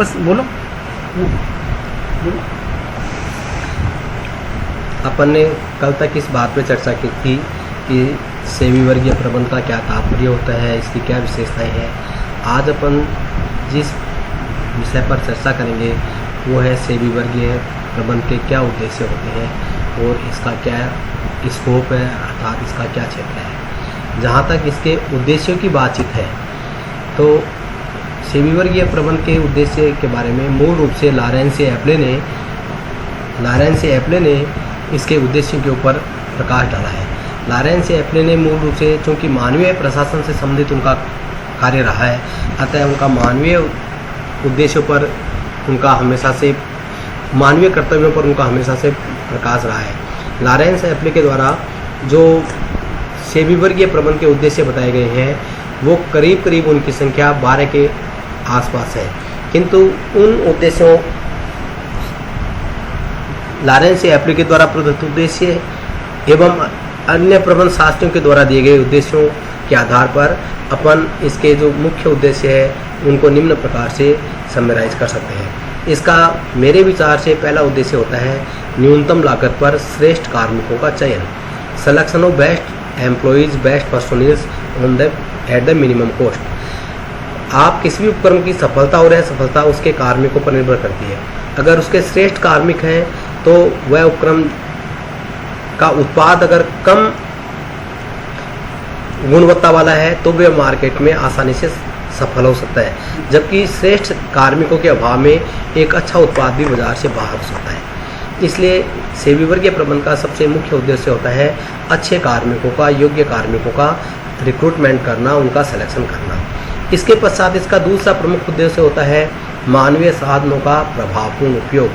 वापस बोलो। अपन ने कल तक इस बात पे चर्चा की थी कि सेवी वर्गीय प्रबंध का क्या तात्पर्य होता है, इसकी क्या विशेषताएं हैं। आज अपन जिस विषय पर चर्चा करेंगे वो है सेवी वर्गीय प्रबंध के क्या उद्देश्य होते हैं और इसका क्या स्कोप है, अर्थात इसका क्या क्षेत्र है। जहाँ तक इसके उद्देश्यों की बातचीत है तो सेवी वर्गीय प्रबंध के उद्देश्य के बारे में मूल रूप से लॉरेंस एप्ले ने इसके उद्देश्यों के ऊपर प्रकाश डाला है। लॉरेंस एप्ले ने मूल रूप से, चूँकि मानवीय प्रशासन से संबंधित उनका कार्य रहा है, अतः उनका मानवीय उद्देश्यों पर उनका हमेशा से, मानवीय कर्तव्यों पर उनका हमेशा से प्रकाश रहा है। लॉरेंस एप्ले के द्वारा जो सेवी वर्गीय प्रबंध के उद्देश्य बताए गए हैं वो करीब करीब उनकी संख्या 12 के आसपास है, किंतु उन उद्देश्यों, लॉरेंस एप्ले के द्वारा प्रदत्त उद्देश्य एवं अन्य प्रबंध शास्त्रियों के द्वारा दिए गए उद्देश्यों के आधार पर अपन इसके जो मुख्य उद्देश्य है उनको निम्न प्रकार से समराइज कर सकते हैं। इसका मेरे विचार से पहला उद्देश्य होता है न्यूनतम लागत पर श्रेष्ठ कार्मिकों का चयन, selection of best employees, best personnels on the at the minimum cost. आप किसी भी उपक्रम की सफलता और असफलता उसके कार्मिकों पर निर्भर करती है। अगर उसके श्रेष्ठ कार्मिक हैं तो वह उपक्रम का उत्पाद अगर कम गुणवत्ता वाला है तो वह मार्केट में आसानी से सफल हो सकता है, जबकि श्रेष्ठ कार्मिकों के अभाव में एक अच्छा उत्पाद भी बाजार से बाहर हो सकता है। इसलिए सेवी वर्गीय प्रबंध का सबसे मुख्य उद्देश्य होता है अच्छे कार्मिकों का, योग्य कार्मिकों का रिक्रूटमेंट करना, उनका सिलेक्शन करना। इसके पश्चात इसका दूसरा प्रमुख उद्देश्य होता है मानवीय साधनों का प्रभावपूर्ण उपयोग,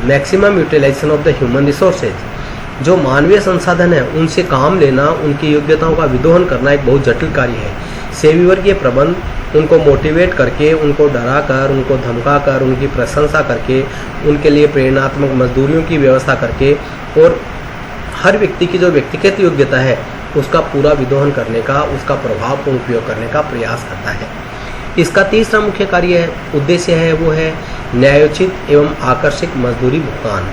maximum utilization of the human resources. जो मानवीय संसाधन है उनसे काम लेना, उनकी योग्यताओं का विदोहन करना एक बहुत जटिल कार्य है। सेवी वर्गीय प्रबंध उनको मोटिवेट करके, उनको डरा कर, उनको धमका कर, उनकी प्रशंसा करके, उनके लिए प्रेरणात्मक मजदूरियों की व्यवस्था करके और हर व्यक्ति की जो व्यक्तिगत योग्यता है उसका पूरा विदोहन करने का, उसका प्रभावपूर्ण उपयोग करने का प्रयास करता है। इसका तीसरा मुख्य कार्य उद्देश्य है वो है न्यायोचित एवं आकर्षक मजदूरी भुगतान।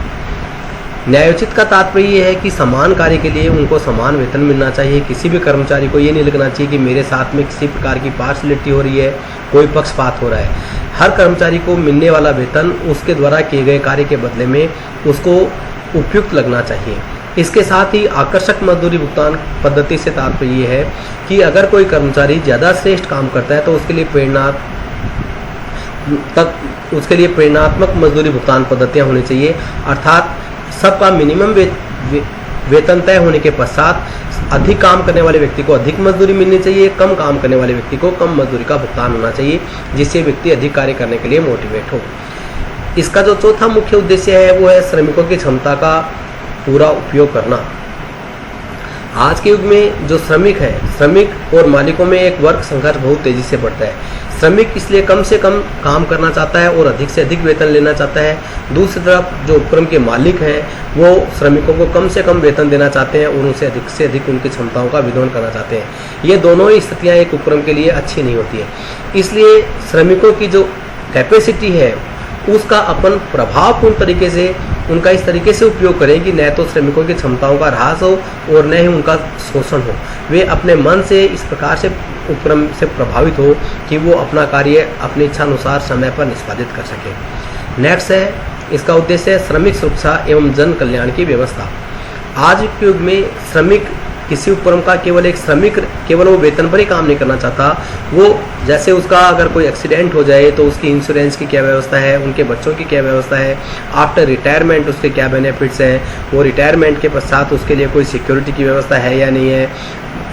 न्यायोचित का तात्पर्य ये है कि समान कार्य के लिए उनको समान वेतन मिलना चाहिए। किसी भी कर्मचारी को ये नहीं लगना चाहिए कि मेरे साथ में किसी प्रकार की पार्शलिटी हो रही है, कोई पक्षपात हो रहा है। हर कर्मचारी को मिलने वाला वेतन उसके द्वारा किए गए कार्य के बदले में उसको उपयुक्त लगना चाहिए। इसके साथ ही आकर्षक मजदूरी भुगतान पद्धति से तात्पर्य ये है कि अगर कोई कर्मचारी ज़्यादा श्रेष्ठ काम करता है तो उसके लिए प्रेरणात्मक मजदूरी भुगतान पद्धतियाँ होनी चाहिए, अर्थात सबका मिनिमम वेतन तय होने के पश्चात अधिक काम करने वाले व्यक्ति को अधिक मजदूरी मिलनी चाहिए, कम काम करने वाले व्यक्ति को कम मजदूरी का भुगतान होना चाहिए, जिससे व्यक्ति अधिक कार्य करने के लिए मोटिवेट हो। इसका जो चौथा मुख्य उद्देश्य है वो है श्रमिकों की क्षमता का पूरा उपयोग करना। आज के युग में जो श्रमिक है, श्रमिक और मालिकों में एक वर्ग संघर्ष बहुत तेजी से बढ़ता है। श्रमिक इसलिए कम से कम काम करना चाहता है और अधिक से अधिक वेतन लेना चाहता है। दूसरी तरफ जो उपक्रम के मालिक हैं वो श्रमिकों को कम से कम वेतन देना चाहते हैं और उनसे अधिक उनकी क्षमताओं का विदोहन करना चाहते हैं। ये दोनों ही स्थितियाँ एक उपक्रम के लिए अच्छी नहीं होती है। इसलिए श्रमिकों की जो कैपेसिटी है उसका अपन प्रभावपूर्ण तरीके से उनका इस तरीके से उपयोग करें कि न तो श्रमिकों की क्षमताओं का ह्रास हो और न ही उनका शोषण हो। वे अपने मन से इस प्रकार से उपक्रम से प्रभावित हो कि वो अपना कार्य अपनी इच्छा अनुसार समय पर निष्पादित कर सके। नेक्स्ट है इसका उद्देश्य है श्रमिक सुरक्षा एवं जन कल्याण की व्यवस्था। आज के युग में श्रमिक किसी उपक्रम का केवल वो वेतन पर ही काम नहीं करना चाहता। वो जैसे उसका अगर कोई एक्सीडेंट हो जाए तो उसकी इंश्योरेंस की क्या व्यवस्था है, उनके बच्चों की क्या व्यवस्था है, आफ्टर रिटायरमेंट उसके क्या बेनिफिट्स हैं, वो रिटायरमेंट के पश्चात उसके लिए कोई सिक्योरिटी की व्यवस्था है या नहीं है,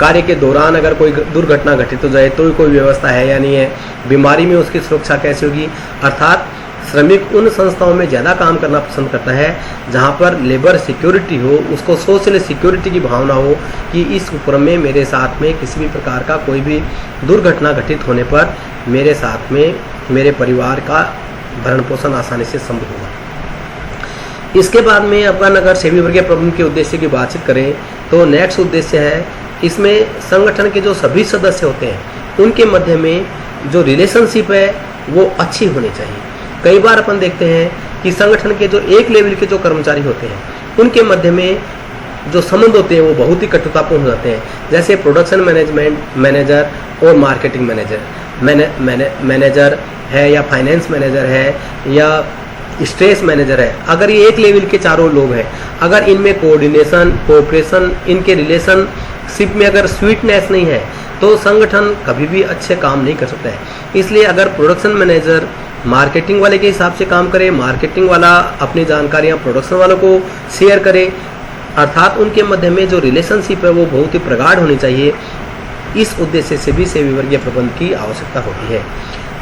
कार्य के दौरान अगर कोई दुर्घटना घटित हो जाए तो कोई व्यवस्था है या नहीं है, बीमारी में उसकी सुरक्षा कैसे होगी। अर्थात श्रमिक उन संस्थाओं में ज़्यादा काम करना पसंद करता है जहां पर लेबर सिक्योरिटी हो, उसको सोशल सिक्योरिटी की भावना हो कि इस उपक्रम में मेरे साथ में किसी भी प्रकार का कोई भी दुर्घटना घटित होने पर मेरे साथ में मेरे परिवार का भरण पोषण आसानी से संभव होगा। इसके बाद में अपन अगर सेवी वर्गीय प्रबंध के उद्देश्य की बातचीत करें तो नेक्स्ट उद्देश्य है इसमें संगठन के जो सभी सदस्य होते हैं उनके मध्य में जो रिलेशनशिप है वो अच्छी होनी चाहिए। कई बार अपन देखते हैं कि संगठन के जो एक लेवल के जो कर्मचारी होते हैं उनके मध्य में जो संबंध होते हैं वो बहुत ही कटुतापूर्ण हो जाते हैं। जैसे प्रोडक्शन मैनेजमेंट मैनेजर और मार्केटिंग मैनेजर है या फाइनेंस मैनेजर है या स्ट्रेस मैनेजर है, अगर ये एक लेवल के चारों लोग हैं, अगर इनमें कोऑर्डिनेशन कोऑपरेशन इनके रिलेशनशिप में अगर स्वीटनेस नहीं है तो संगठन कभी भी अच्छे काम नहीं कर सकता है। इसलिए अगर प्रोडक्शन मैनेजर मार्केटिंग वाले के हिसाब से काम करे, मार्केटिंग वाला अपनी जानकारियां प्रोडक्शन वालों को शेयर करे, अर्थात उनके मध्य में जो रिलेशनशिप है वो बहुत ही प्रगाढ़ होनी चाहिए। इस उद्देश्य से भी सेवी वर्गीय प्रबंध की आवश्यकता होती है।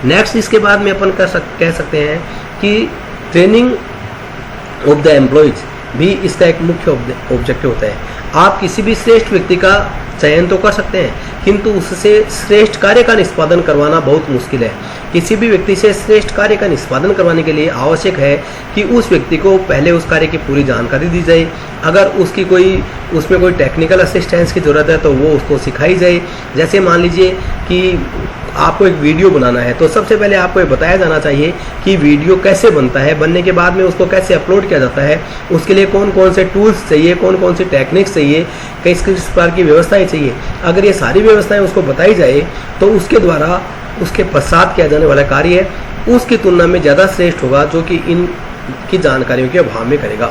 नेक्स्ट इसके बाद में अपन कह सकते हैं कि ट्रेनिंग ऑफ द एम्प्लॉयज भी इसका एक मुख्य ऑब्जेक्टिव होता है। आप किसी भी श्रेष्ठ व्यक्ति का चयन तो कर सकते हैं किंतु उससे श्रेष्ठ कार्य का निष्पादन करवाना बहुत मुश्किल है। किसी भी व्यक्ति से श्रेष्ठ कार्य का निष्पादन करवाने के लिए आवश्यक है कि उस व्यक्ति को पहले उस कार्य की पूरी जानकारी दी जाए। अगर उसमें कोई टेक्निकल असिस्टेंस की ज़रूरत है तो वो उसको सिखाई जाए। जैसे मान लीजिए कि आपको एक वीडियो बनाना है तो सबसे पहले आपको ये बताया जाना चाहिए कि वीडियो कैसे बनता है, बनने के बाद में उसको कैसे अपलोड किया जाता है, उसके लिए कौन कौन से टूल्स चाहिए, कौन कौन सी टेक्निक्स चाहिए, किस प्रकार की व्यवस्थाएं चाहिए। अगर ये सारी व्यवस्थाएं उसको बताई जाए तो उसके द्वारा उसके पश्चात किया जाने वाला कार्य उसकी तुलना में ज़्यादा श्रेष्ठ होगा जो कि इनकी जानकारियों के अभाव में करेगा।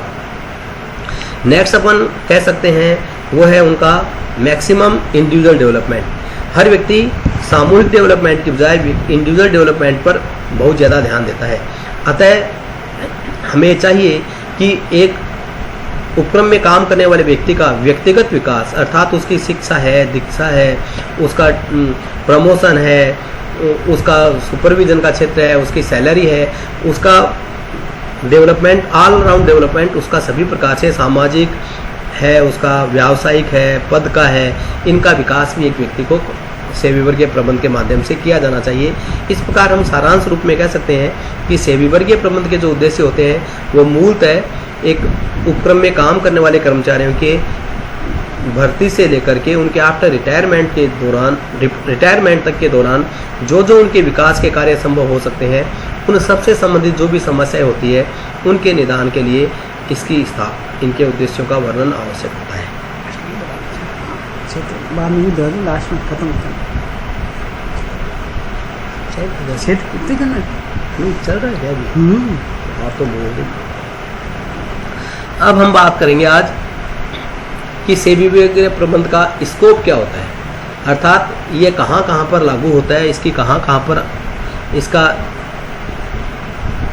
नेक्स्ट अपन कह सकते हैं वो है उनका मैक्सिमम इंडिविजुअल डेवलपमेंट। हर व्यक्ति सामूहिक डेवलपमेंट की बजाय इंडिविजुअल डेवलपमेंट पर बहुत ज़्यादा ध्यान देता है। अतः हमें चाहिए कि एक उपक्रम में काम करने वाले व्यक्ति का व्यक्तिगत विकास अर्थात उसकी शिक्षा है, दीक्षा है, उसका प्रमोशन है, उसका सुपरविजन का क्षेत्र है, उसकी सैलरी है, उसका डेवलपमेंट ऑल राउंड डेवलपमेंट उसका सभी प्रकार से सामाजिक है, उसका व्यावसायिक है, पद का है, इनका विकास भी एक व्यक्ति को सेवी वर्गीय प्रबंध के माध्यम से किया जाना चाहिए। इस प्रकार हम सारांश रूप में कह सकते हैं कि सेवी वर्गीय प्रबंध के जो उद्देश्य होते हैं वो मूलतः एक उपक्रम में काम करने वाले कर्मचारियों के भर्ती से लेकर के उनके आफ्टर रिटायरमेंट तक के दौरान जो उनके विकास के कार्य संभव हो सकते हैं उन सबसे संबंधित जो भी समस्याएं होती है उनके निदान के लिए इनके उद्देश्यों का वर्णन आवश्यक होता है। बाद में लास्ट में खत्म होता है चल रहा है क्या अभी? आप तो बोल। अब हम बात करेंगे आज कि सेवी वर्गीय प्रबंध का स्कोप क्या होता है, अर्थात ये कहाँ पर लागू होता है, इसकी कहाँ पर इसका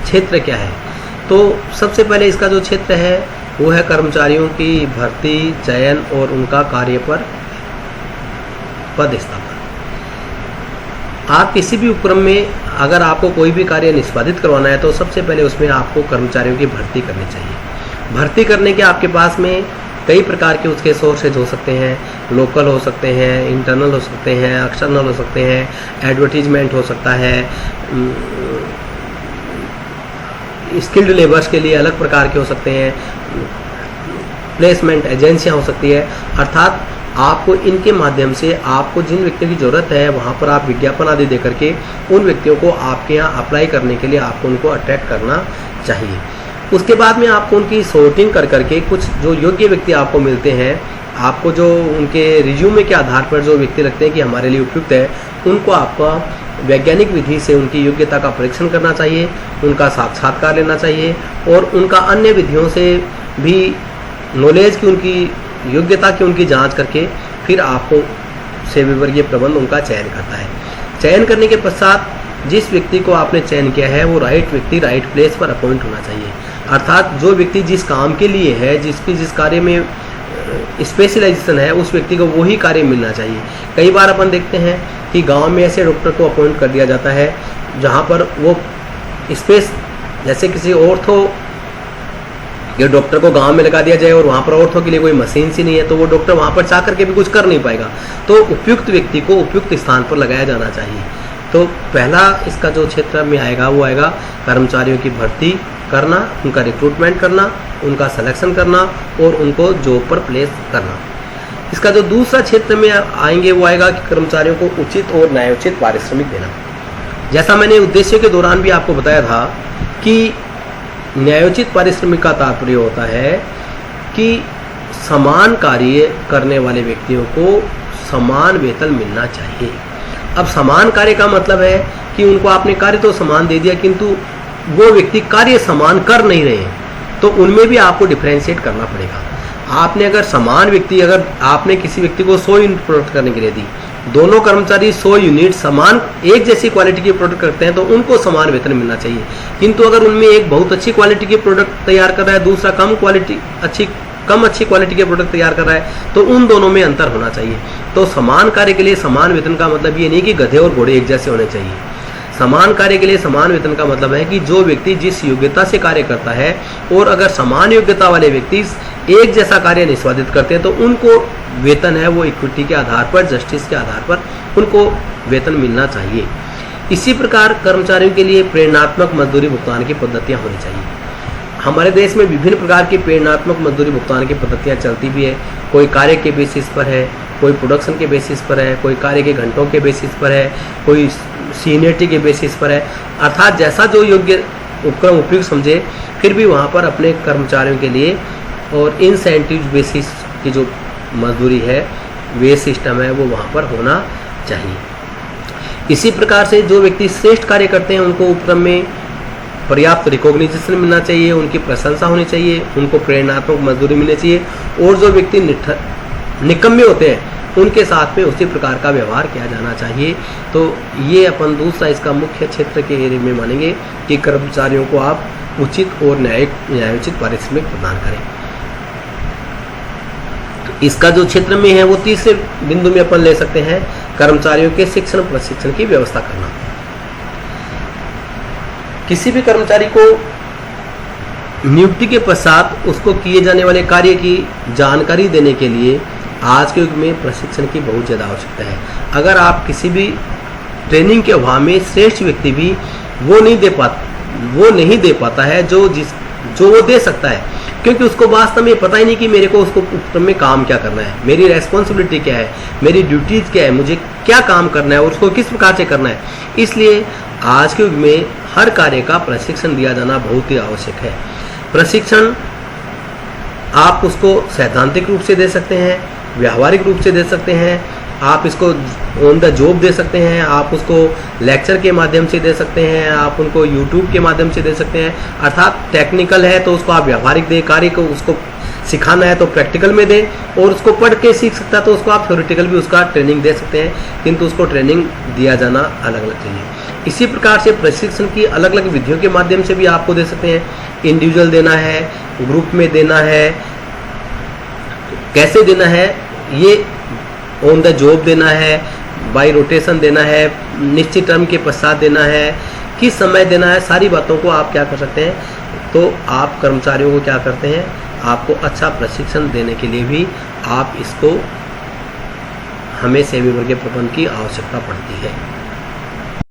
क्षेत्र क्या है। तो सबसे पहले इसका जो क्षेत्र है वो है कर्मचारियों की भर्ती, चयन और उनका कार्य पर पद स्थापन। आप किसी भी उपक्रम में अगर आपको कोई भी कार्य निष्पादित करवाना है तो सबसे पहले उसमें आपको कर्मचारियों की भर्ती करनी चाहिए। भर्ती करने के आपके पास में कई प्रकार के उसके सोर्सेज हो सकते हैं, लोकल हो सकते हैं, इंटरनल हो सकते हैं, एक्सटर्नल हो सकते हैं, एडवर्टीजमेंट हो सकता है, स्किल्ड लेबर्स के लिए अलग प्रकार के हो सकते हैं, प्लेसमेंट एजेंसियां हो सकती है। अर्थात आपको इनके माध्यम से आपको जिन व्यक्तियों की ज़रूरत है वहाँ पर आप विज्ञापन आदि दे करके उन व्यक्तियों को आपके यहाँ अप्लाई करने के लिए आपको उनको अट्रैक्ट करना चाहिए। उसके बाद में आपको उनकी सॉर्टिंग कर करके कुछ जो योग्य व्यक्ति आपको मिलते हैं, आपको जो उनके रिज्यूमे के आधार पर जो व्यक्ति लगते हैं कि हमारे लिए उपयुक्त है, उनको आपका वैज्ञानिक विधि से उनकी योग्यता का परीक्षण करना चाहिए, उनका साक्षात्कार लेना चाहिए और उनका अन्य विधियों से भी नॉलेज की उनकी योग्यता की उनकी जांच करके फिर आपको सेवी वर्गीय प्रबंध उनका चयन करता है। चयन करने के पश्चात जिस व्यक्ति को आपने चयन किया है वो राइट व्यक्ति राइट प्लेस पर अपॉइंट होना चाहिए। अर्थात जो व्यक्ति जिस काम के लिए है, जिस कार्य में स्पेशलाइजेशन है, उस व्यक्ति को वही कार्य मिलना चाहिए। कई बार अपन देखते हैं कि गांव में ऐसे डॉक्टर को अपॉइंट कर दिया जाता है जहां पर वो जैसे किसी ऑर्थो के डॉक्टर को गांव में लगा दिया जाए और वहां पर ऑर्थो के लिए कोई मशीन सी नहीं है तो वो डॉक्टर वहां पर जा करके भी कुछ कर नहीं पाएगा। तो उपयुक्त व्यक्ति को उपयुक्त स्थान पर लगाया जाना चाहिए। तो पहला इसका जो क्षेत्र में आएगा वो आएगा कर्मचारियों की भर्ती करना, उनका रिक्रूटमेंट करना, उनका सिलेक्शन करना और उनको जॉब पर प्लेस करना। इसका जो दूसरा क्षेत्र में आएंगे वो आएगा कि कर्मचारियों को उचित और न्यायोचित पारिश्रमिक देना। जैसा मैंने उद्देश्य के दौरान भी आपको बताया था कि न्यायोचित पारिश्रमिक का तात्पर्य होता है कि समान कार्य करने वाले व्यक्तियों को समान वेतन मिलना चाहिए। अब समान कार्य का मतलब है कि उनको आपने कार्य तो समान दे दिया, किंतु वो व्यक्ति कार्य समान कर नहीं रहे हैं, तो उनमें भी आपको डिफरेंशिएट करना पड़ेगा। आपने अगर समान व्यक्ति, अगर आपने किसी व्यक्ति को 100 यूनिट प्रोडक्ट करने के लिए दी, दोनों कर्मचारी 100 यूनिट समान एक जैसी क्वालिटी के प्रोडक्ट करते हैं, तो उनको समान वेतन मिलना चाहिए। किंतु अगर उनमें एक बहुत अच्छी क्वालिटी के प्रोडक्ट तैयार कर रहा है, दूसरा कम अच्छी क्वालिटी के प्रोडक्ट तैयार कर रहा है, तो उन दोनों में अंतर होना चाहिए। तो समान कार्य के लिए समान वेतन का मतलब ये नहीं कि गधे और घोड़े एक जैसे होने चाहिए। समान कार्य के लिए समान वेतन का मतलब है कि जो व्यक्ति जिस योग्यता से कार्य करता है, और अगर समान योग्यता वाले व्यक्ति एक जैसा कार्य निष्पादित करते हैं, तो उनको वेतन है वो इक्विटी के आधार पर, जस्टिस के आधार पर उनको वेतन मिलना चाहिए। इसी प्रकार कर्मचारियों के लिए प्रेरणात्मक मजदूरी भुगतान की पद्धतियाँ होनी चाहिए। हमारे देश में विभिन्न प्रकार की प्रेरणात्मक मजदूरी भुगतान की पद्धतियाँ चलती भी है। कोई कार्य के बेसिस पर है, कोई प्रोडक्शन के बेसिस पर है, कोई कार्य के घंटों के बेसिस पर है, कोई सीनियरिटी के बेसिस पर है। अर्थात जैसा जो योग्य उपक्रम उपयुक्त समझे, फिर भी वहाँ पर अपने कर्मचारियों के लिए और इंसेंटिव बेसिस की जो मजदूरी है, वे सिस्टम है, वो वहाँ पर होना चाहिए। इसी प्रकार से जो व्यक्ति श्रेष्ठ कार्य करते हैं, उनको उपक्रम में पर्याप्त रिकॉग्निशन मिलना चाहिए, उनकी प्रशंसा होनी चाहिए, उनको प्रेरणात्मक मजदूरी मिलनी चाहिए। और जो व्यक्ति निकम्मे होते हैं, उनके साथ में उसी प्रकार का व्यवहार किया जाना चाहिए। तो ये अपन दूसरा इसका मुख्य क्षेत्र के एरिया में मानेंगे कि कर्मचारियों को आप उचित और न्यायोचित पारिश्रमिक प्रदान करें। तो इसका जो क्षेत्र में है वो तीसरे बिंदु में अपन ले सकते हैं, कर्मचारियों के शिक्षण प्रशिक्षण की व्यवस्था करना। किसी भी कर्मचारी को नियुक्ति के पश्चात उसको किए जाने वाले कार्य की जानकारी देने के लिए आज के युग में प्रशिक्षण की बहुत ज़्यादा आवश्यकता है। अगर आप किसी भी ट्रेनिंग के अभाव में श्रेष्ठ व्यक्ति भी वो नहीं दे पाता है जो वो दे सकता है, क्योंकि उसको वास्तव में पता ही नहीं कि मेरे को उसको उपक्रम में काम क्या करना है, मेरी रेस्पॉन्सिबिलिटी क्या है, मेरी ड्यूटीज क्या है, मुझे क्या काम करना है और उसको किस प्रकार से करना है। इसलिए आज के युग में हर कार्य का प्रशिक्षण दिया जाना बहुत ही आवश्यक है। प्रशिक्षण आप उसको सैद्धांतिक रूप से दे सकते हैं, व्यावहारिक रूप से दे सकते हैं, आप इसको ऑन द जॉब दे सकते हैं, आप उसको लेक्चर के माध्यम से दे सकते हैं, आप उनको यूट्यूब के माध्यम से दे सकते हैं। अर्थात टेक्निकल है तो उसको आप व्यावहारिक दें, कार्य को उसको सिखाना है तो प्रैक्टिकल में दें, और उसको पढ़ के सीख सकता है तो उसको आप थ्योरेटिकल भी उसका ट्रेनिंग दे सकते हैं, किंतु उसको ट्रेनिंग दिया जाना अलग अलग चाहिए। इसी प्रकार से प्रशिक्षण की अलग अलग विधियों के माध्यम से भी आपको दे सकते हैं। इंडिविजुअल देना है, ग्रुप में देना है, कैसे देना है, ये ऑन द जॉब देना है, बाय रोटेशन देना है, निश्चित टर्म के पश्चात देना है, किस समय देना है, सारी बातों को आप क्या कर सकते हैं। तो आप कर्मचारियों को क्या करते हैं, आपको अच्छा प्रशिक्षण देने के लिए भी आप इसको हमें सेवी वर्ग के प्रबंध की आवश्यकता पड़ती है।